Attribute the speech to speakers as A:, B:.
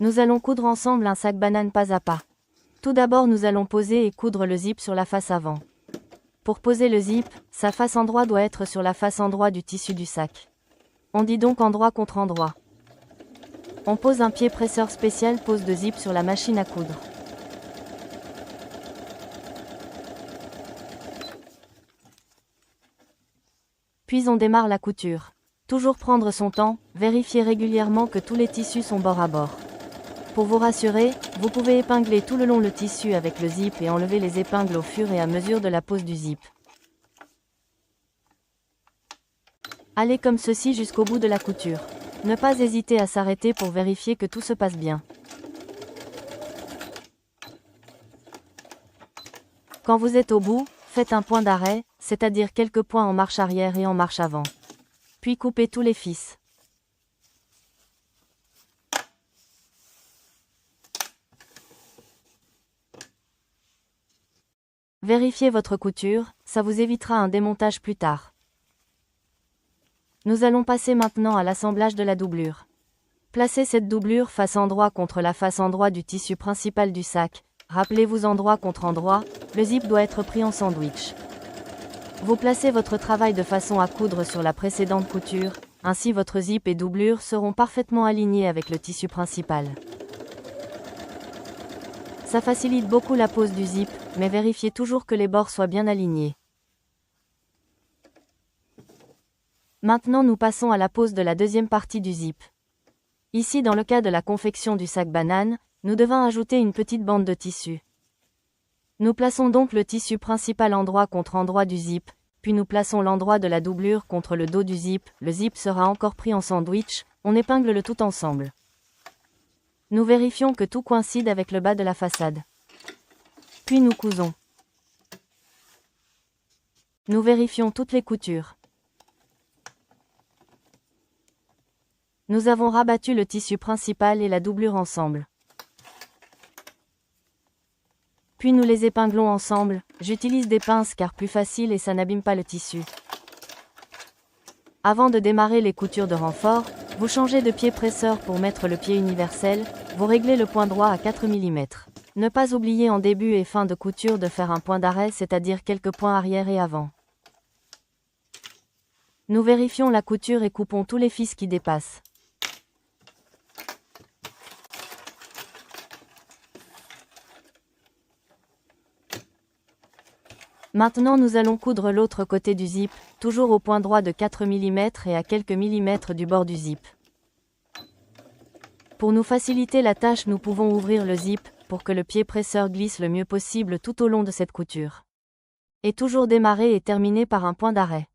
A: Nous allons coudre ensemble un sac banane pas à pas. Tout d'abord nous allons poser et coudre le zip sur la face avant. Pour poser le zip, sa face endroit doit être sur la face endroit du tissu du sac. On dit donc endroit contre endroit. On pose un pied presseur spécial pose de zip sur la machine à coudre. Puis on démarre la couture. Toujours prendre son temps, vérifier régulièrement que tous les tissus sont bord à bord. Pour vous rassurer, vous pouvez épingler tout le long le tissu avec le zip et enlever les épingles au fur et à mesure de la pose du zip. Allez comme ceci jusqu'au bout de la couture. Ne pas hésiter à s'arrêter pour vérifier que tout se passe bien. Quand vous êtes au bout, faites un point d'arrêt, c'est-à-dire quelques points en marche arrière et en marche avant. Puis coupez tous les fils. Vérifiez votre couture, ça vous évitera un démontage plus tard. Nous allons passer maintenant à l'assemblage de la doublure. Placez cette doublure face endroit contre la face endroit du tissu principal du sac. Rappelez-vous endroit contre endroit, le zip doit être pris en sandwich. Vous placez votre travail de façon à coudre sur la précédente couture, ainsi votre zip et doublure seront parfaitement alignés avec le tissu principal. Ça facilite beaucoup la pose du zip, mais vérifiez toujours que les bords soient bien alignés. Maintenant nous passons à la pose de la deuxième partie du zip. Ici dans le cas de la confection du sac banane, nous devons ajouter une petite bande de tissu. Nous plaçons donc le tissu principal endroit contre endroit du zip, puis nous plaçons l'endroit de la doublure contre le dos du zip, le zip sera encore pris en sandwich, on épingle le tout ensemble. Nous vérifions que tout coïncide avec le bas de la façade. Puis nous cousons. Nous vérifions toutes les coutures. Nous avons rabattu le tissu principal et la doublure ensemble. Puis nous les épinglons ensemble, j'utilise des pinces car plus facile et ça n'abîme pas le tissu. Avant de démarrer les coutures de renfort, vous changez de pied presseur pour mettre le pied universel, vous réglez le point droit à 4 mm. Ne pas oublier en début et fin de couture de faire un point d'arrêt, c'est-à-dire quelques points arrière et avant. Nous vérifions la couture et coupons tous les fils qui dépassent. Maintenant nous allons coudre l'autre côté du zip, toujours au point droit de 4 mm et à quelques millimètres du bord du zip. Pour nous faciliter la tâche, nous pouvons ouvrir le zip, pour que le pied presseur glisse le mieux possible tout au long de cette couture. Et toujours démarrer et terminer par un point d'arrêt.